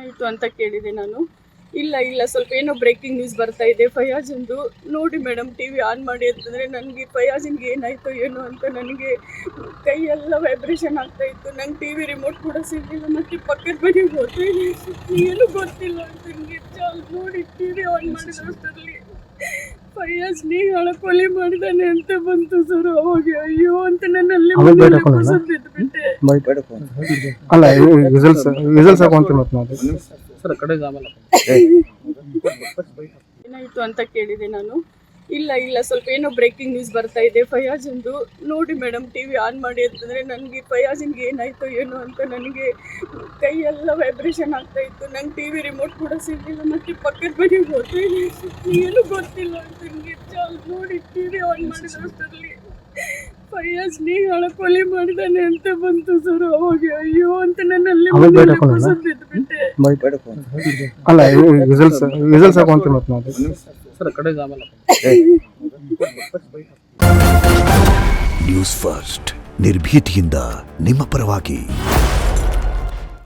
ಏನಾಯಿತು ಅಂತ ಕೇಳಿದೆ ನಾನು. ಇಲ್ಲ ಸ್ವಲ್ಪ ಏನೋ ಬ್ರೇಕಿಂಗ್ ನ್ಯೂಸ್ ಬರ್ತಾ ಇದೆ ಫಯಾಜಂದು, ನೋಡಿ ಮೇಡಮ್ ಟಿವಿ ಆನ್ ಮಾಡಿ ಅಂತಂದರೆ ನನಗೆ ಫಯಾಜಿನ್ಗೆ ಏನಾಯಿತು ಏನೋ ಅಂತ ನನಗೆ ಕೈಯೆಲ್ಲ ವೈಬ್ರೇಷನ್ ಆಗ್ತಾ ಇತ್ತು. ನಂಗೆ ಟಿವಿ ರಿಮೋಟ್ ಕೂಡ ಸಿಗಲಿಲ್ಲ. ಮತ್ತು ಪಕ್ಕದ ಮನೆಗೆ ಹೋದ್ರೆ ಏನೂ ಗೊತ್ತಿಲ್ಲ ಅಂತ ನನಗೆ ನೋಡಿ ಟಿವಿ ಆನ್ ಮಾಡಿದಷ್ಟರಲ್ಲಿ ಫಯಾಜ್ ನೇಹಾಳ ಕೊಲೆ ಮಾಡಿದಾನೆ ಅಂತ ಬಂತು ಸರ್. ಅವಾಗ ಅಯ್ಯೋ ಅಂತ ನನ್ನಲ್ಲಿ ಬಿದ್ದುಬಿಟ್ಟೆ. ಅಲ್ಲ ರಿಸಲ್ಟ್ಸ್ ಹಾಕೊಂತೀವಿ ಮತ್ತೆ ನಾವು ಸರ್ ಕಡೆ ಏನಾಯಿತು ಅಂತ ಕೇಳಿದೆ ನಾನು. ಇಲ್ಲ ಸ್ವಲ್ಪ ಏನೋ ಬ್ರೇಕಿಂಗ್ ನ್ಯೂಸ್ ಬರ್ತಾ ಇದೆ ಫಯಾಜಂದು, ನೋಡಿ ಮೇಡಮ್ ಟಿವಿ ಆನ್ ಮಾಡಿ ಅಂತಂದರೆ ನನಗೆ ಫಯಾಜಿನ್ಗೆ ಏನಾಯಿತು ಏನೋ ಅಂತ ನನಗೆ ಕೈಯೆಲ್ಲ ವೈಬ್ರೇಷನ್ ಆಗ್ತಾ ಇತ್ತು. ನಂಗೆ ಟಿವಿ ರಿಮೋಟ್ ಕೂಡ ಸಿಗಲಿಲ್ಲ. ಮತ್ತು ಪಕ್ಕದ ಮನೆಗೆ ಹೋದ್ರೆ ಏನೂ ಗೊತ್ತಿಲ್ಲ ಅಂತ ನನಗೆ ನೋಡಿ ಟಿವಿ ಆನ್ ಮಾಡಿದಷ್ಟರಲ್ಲಿ ಫಯಾಜ್ ನೇಹಾಳ ಕೊಲೆ ಮಾಡಿದಾನೆ ಅಂತ ಬಂತು ಸರ್. ಅವಾಗ ಅಯ್ಯೋ ಅಂತ ನನ್ನಲ್ಲಿ ಬಿದ್ದುಬಿಟ್ಟೆ. ಅಲ್ಲ ರಿಸಲ್ಟ್ಸ್ ಹಾಕೊಂತೀವಿ ಮತ್ತೆ ನಾವು ಸರ್ ಕಡೆ ನ್ಯೂಸ್ ಫಸ್ಟ್ ನಿರ್ಭೀತಿಯಿಂದ ನಿಮ್ಮ ಪರವಾಗಿ.